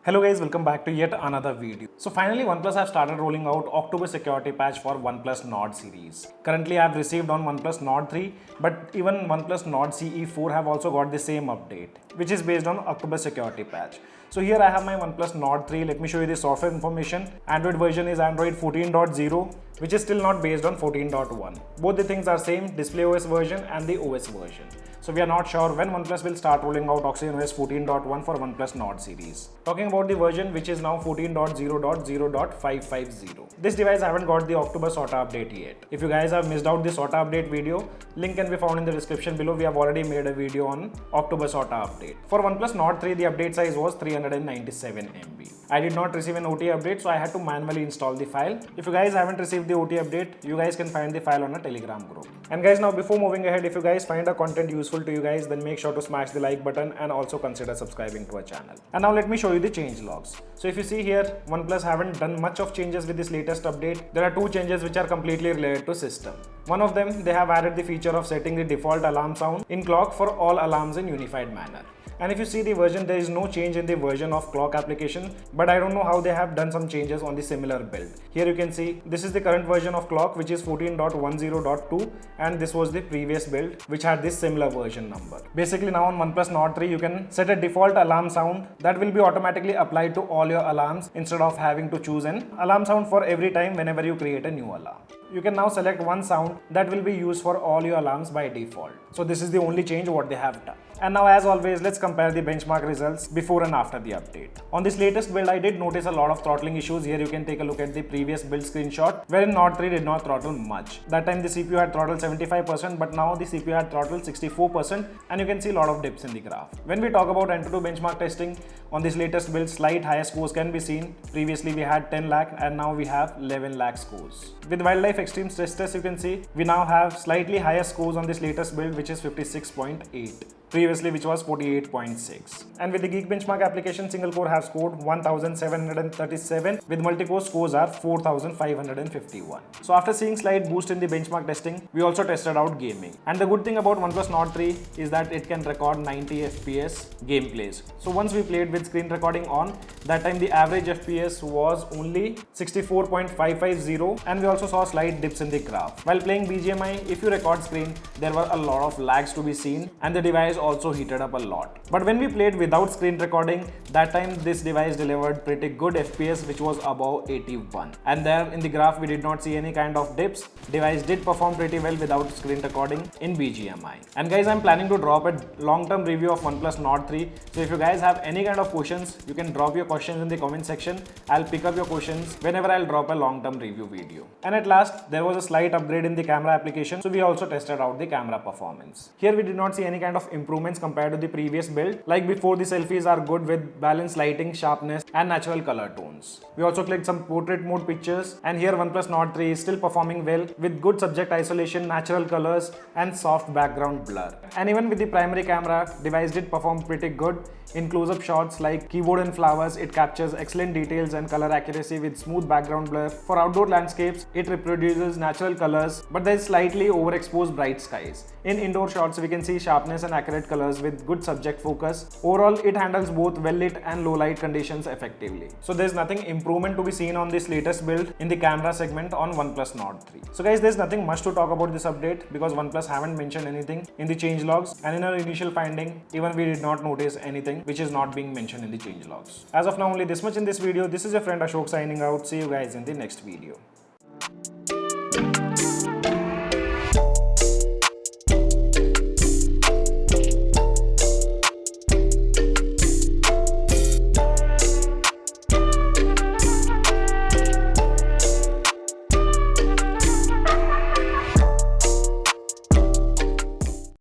Hello guys, welcome back to yet another video. So finally OnePlus have started rolling out October security patch for OnePlus Nord series. Currently I have received on OnePlus Nord 3, but even OnePlus Nord CE4 have also got the same update, which is based on October security patch. So here I have my OnePlus Nord 3. Let me show you the software information. Android version is Android 14.0, which is still not based on 14.1. Both the things are same, DisplayOS version and the OS version. So we are not sure when OnePlus will start rolling out OxygenOS 14.1 for OnePlus Nord series. Talking about the version, which is now 14.0.0.550. This device haven't got the October SOTA update yet. If you guys have missed out the SOTA update video, link can be found in the description below. We have already made a video on October SOTA update. For OnePlus Nord 3, the update size was 397 MB. I did not receive an OT update, so I had to manually install the file. If you guys haven't received the OT update, you guys can find the file on a Telegram group. And guys, now before moving ahead, if you guys find our content useful to you guys, then make sure to smash the like button and also consider subscribing to our channel. And now let me show you the change logs. So if you see here, OnePlus haven't done much of changes with this latest update. There are two changes which are completely related to system. One of them, they have added the feature of setting the default alarm sound in clock for all alarms in unified manner. And if you see the version, there is no change in the version of clock application, but I don't know how they have done some changes on the similar build. Here you can see this is the current version of clock, which is 14.10.2, and this was the previous build which had this similar version number. Basically now on OnePlus Nord 3 you can set a default alarm sound that will be automatically applied to all your alarms instead of having to choose an alarm sound for every time whenever you create a new alarm. You can now select one sound that will be used for all your alarms by default. So this is the only change what they have done. And now as always, let's compare the benchmark results before and after the update. On this latest build, I did notice a lot of throttling issues. Here you can take a look at the previous build screenshot, wherein Nord 3 did not throttle much. That time the CPU had throttled 75%, but now the CPU had throttled 64%, and you can see a lot of dips in the graph. When we talk about Antutu benchmark testing, on this latest build, slight higher scores can be seen. Previously we had 10 lakh and now we have 11 lakh scores. With Wildlife Extreme stress test, you can see we now have slightly higher scores on this latest build, which is 56.8. Previously which was 48.6. And with the Geek benchmark application, single core have scored 1737, with multi-core scores are 4551. So after seeing slight boost in the benchmark testing, we also tested out gaming. And the good thing about OnePlus Nord 3 is that it can record 90 FPS gameplays. So once we played with screen recording on, that time the average FPS was only 64.550, and we also saw slight dips in the graph. While playing BGMI, if you record screen, there were a lot of lags to be seen, and the device also heated up a lot. But when we played without screen recording, that time this device delivered pretty good FPS, which was above 81. And there in the graph we did not see any kind of dips. Device did perform pretty well without screen recording in BGMI. And guys, I'm planning to drop a long-term review of OnePlus Nord 3. So if you guys have any kind of questions, you can drop your questions in the comment section. I'll pick up your questions whenever I'll drop a long-term review video. And at last, there was a slight upgrade in the camera application, so we also tested out the camera performance. Here we did not see any kind of improvements compared to the previous build. Like before, the selfies are good with balanced lighting, sharpness and natural color tones. We also clicked some portrait mode pictures, and here OnePlus Nord 3 is still performing well with good subject isolation, natural colors and soft background blur. And even with the primary camera, device did perform pretty good. In close-up shots like keyboard and flowers, it captures excellent details and color accuracy with smooth background blur. For outdoor landscapes, it reproduces natural colors, but there is slightly overexposed bright skies. In indoor shots, we can see sharpness and accurate colors with good subject focus. Overall, it handles both well-lit and low-light conditions effectively. So there's nothing improvement to be seen on this latest build in the camera segment on OnePlus Nord 3. So guys, there's nothing much to talk about this update because OnePlus haven't mentioned anything in the change logs, and in our initial finding, even we did not notice anything which is not being mentioned in the change logs. As of now, only this much in this video. This is your friend Ashok signing out. See you guys in the next video.